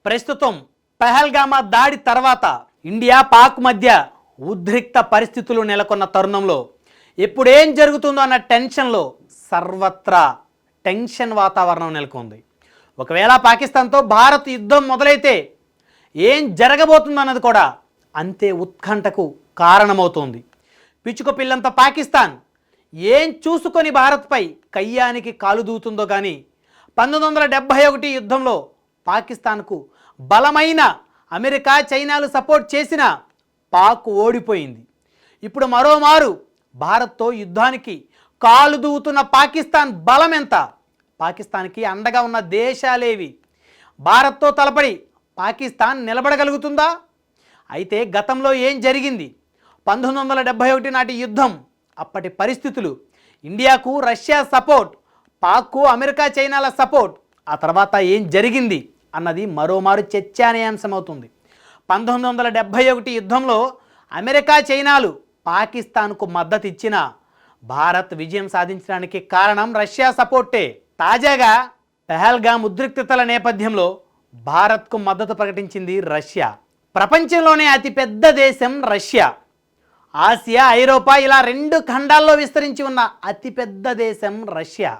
ప్రస్తుతం పహల్గామా దాడి తర్వాత ఇండియా పాక్ మధ్య ఉద్రిక్త పరిస్థితులు నెలకొన్న తరుణంలో ఎప్పుడేం జరుగుతుందో అన్న టెన్షన్లో సర్వత్రా టెన్షన్ వాతావరణం నెలకొంది. ఒకవేళ పాకిస్తాన్తో భారత్ యుద్ధం మొదలైతే ఏం జరగబోతుందన్నది కూడా అంతే ఉత్కంఠకు కారణమవుతోంది. పిచ్చుక పిల్లంత పాకిస్తాన్ ఏం చూసుకొని భారత్పై కయ్యానికి కాలు దూతుందో కానీ 1971 యుద్ధంలో పాకిస్తాన్కు బలమైన అమెరికా చైనాలు సపోర్ట్ చేసిన పాక్ ఓడిపోయింది. ఇప్పుడు మరోమారు భారత్తో యుద్ధానికి కాలు దూవుతున్న పాకిస్తాన్ బలం ఎంత? పాకిస్తాన్కి అండగా ఉన్న దేశాలేవి? భారత్తో తలపడి పాకిస్తాన్ నిలబడగలుగుతుందా? అయితే గతంలో ఏం జరిగింది? 1971 నాటి యుద్ధం, అప్పటి పరిస్థితులు, ఇండియాకు రష్యా సపోర్ట్, పాక్కు అమెరికా చైనాల సపోర్ట్, ఆ తర్వాత ఏం జరిగింది అన్నది మరోమారు చర్చానీయాంశమవుతుంది. 1971 యుద్ధంలో అమెరికా చైనాలు పాకిస్తాన్కు మద్దతు ఇచ్చిన భారత్ విజయం సాధించడానికి కారణం రష్యా సపోర్టే. తాజాగా పహల్గామ్ ఉద్రిక్తతల నేపథ్యంలో భారత్కు మద్దతు ప్రకటించింది రష్యా. ప్రపంచంలోనే అతిపెద్ద దేశం రష్యా. ఆసియా, ఐరోపా ఇలా 2 ఖండాల్లో విస్తరించి ఉన్న అతిపెద్ద దేశం రష్యా.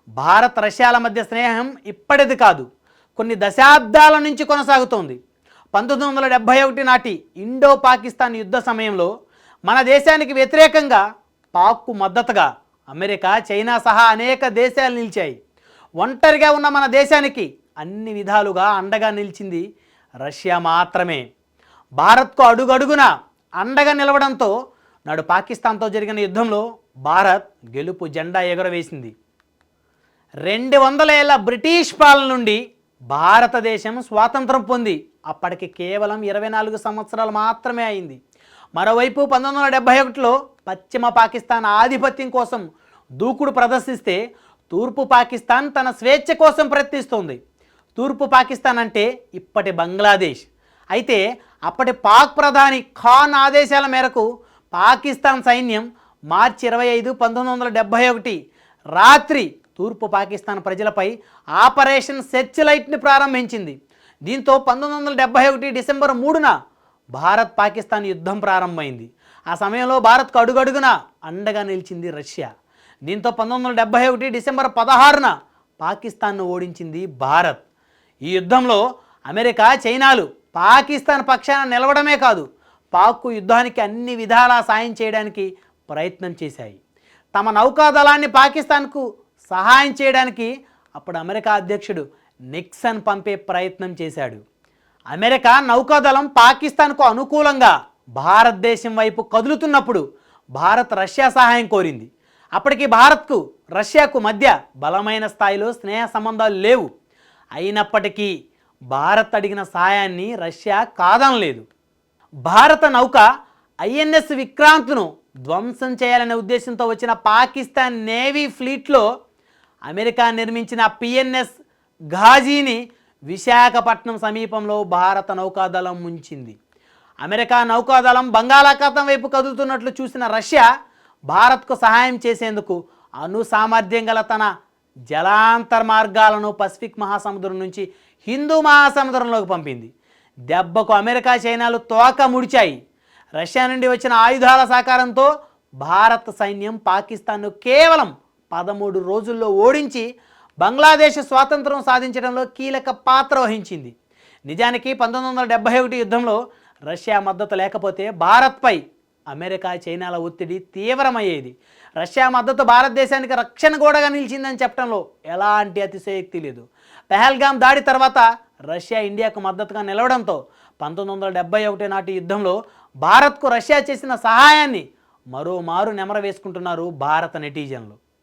భారత్ రష్యాల మధ్య స్నేహం ఇప్పటిది కాదు, కొన్ని దశాబ్దాల నుంచి కొనసాగుతోంది. 1971 నాటి ఇండో పాకిస్తాన్ యుద్ధ సమయంలో మన దేశానికి వ్యతిరేకంగా పాక్కు మద్దతుగా అమెరికా, చైనా సహా అనేక దేశాలు నిలిచాయి. ఒంటరిగా ఉన్న మన దేశానికి అన్ని విధాలుగా అండగా నిలిచింది రష్యా మాత్రమే. భారత్కు అడుగడుగున అండగా నిలవడంతో నాడు పాకిస్తాన్తో జరిగిన యుద్ధంలో భారత్ గెలుపు జెండా ఎగురవేసింది. 200 ఏళ్ల బ్రిటిష్ పాలన నుండి భారతదేశం స్వాతంత్రం పొంది అప్పటికి కేవలం 24 సంవత్సరాలు మాత్రమే అయింది. మరోవైపు 1971లో పశ్చిమ పాకిస్తాన్ ఆధిపత్యం కోసం దూకుడు ప్రదర్శిస్తే తూర్పు పాకిస్తాన్ తన స్వేచ్ఛ కోసం ప్రయత్నిస్తోంది. తూర్పు పాకిస్తాన్ అంటే ఇప్పటి బంగ్లాదేశ్. అయితే అప్పటి పాక్ ప్రధాని ఖాన్ ఆదేశాల మేరకు పాకిస్తాన్ సైన్యం మార్చి 25, 1971 రాత్రి తూర్పు పాకిస్తాన్ ప్రజలపై ఆపరేషన్ సెర్చ్ లైట్ని ప్రారంభించింది. దీంతో 1971 డిసెంబర్ 3న భారత్ పాకిస్తాన్ యుద్ధం ప్రారంభమైంది. ఆ సమయంలో భారత్కు అడుగడుగున అండగా నిలిచింది రష్యా. దీంతో 1971 డిసెంబర్ 16న పాకిస్తాన్ను ఓడించింది భారత్. ఈ యుద్ధంలో అమెరికా, చైనాలు పాకిస్తాన్ పక్షాన నిలవడమే కాదు, పాక్కు యుద్ధానికి అన్ని విధాలా సాయం చేయడానికి ప్రయత్నం చేశాయి. తమ నౌకాదళాన్ని పాకిస్తాన్కు సహాయం చేయడానికి అప్పుడు అమెరికా అధ్యక్షుడు నిక్సన్ పంపే ప్రయత్నం చేశాడు. అమెరికా నౌకాదళం పాకిస్తాన్కు అనుకూలంగా భారతదేశం వైపు కదులుతున్నప్పుడు భారత్ రష్యా సహాయం కోరింది. అప్పటికి భారత్కు రష్యాకు మధ్య బలమైన స్థాయిలో స్నేహ సంబంధాలు లేవు. అయినప్పటికీ భారత్ అడిగిన సహాయాన్ని రష్యా కాదనలేదు. భారత నౌక ఐఎన్ఎస్ విక్రాంత్ను ధ్వంసం చేయాలనే ఉద్దేశంతో వచ్చిన పాకిస్తాన్ నేవీ ఫ్లీట్లో అమెరికా నిర్మించిన పిఎన్ఎస్ ఘాజీని విశాఖపట్నం సమీపంలో భారత నౌకాదళం ముంచింది. అమెరికా నౌకాదళం బంగాళాఖాతం వైపు కదులుతున్నట్లు చూసిన రష్యా భారత్కు సహాయం చేసేందుకు అణు సామర్థ్యం గల తన జలాంతర్ మార్గాలను పసిఫిక్ మహాసముద్రం నుంచి హిందూ మహాసముద్రంలోకి పంపింది. దెబ్బకు అమెరికా, చైనాలు తోక ముడిచాయి. రష్యా నుండి వచ్చిన ఆయుధాల సహకారంతో భారత సైన్యం పాకిస్తాన్ను కేవలం 13 రోజుల్లో ఓడించి బంగ్లాదేశ్ స్వాతంత్రం సాధించడంలో కీలక పాత్ర వహించింది. నిజానికి 1971 యుద్ధంలో రష్యా మద్దతు లేకపోతే భారత్పై అమెరికా, చైనాల ఒత్తిడి తీవ్రమయ్యేది. రష్యా మద్దతు భారతదేశానికి రక్షణ గోడగా నిలిచిందని చెప్పడంలో ఎలాంటి అతిశయోక్తి లేదు. పహల్గామ్ దాడి తర్వాత రష్యా ఇండియాకు మద్దతుగా నిలవడంతో 1971 నాటి యుద్ధంలో భారత్కు రష్యా చేసిన సహాయాన్ని మరోమారు నెమరవేసుకుంటున్నారు భారత నెటిజన్లు.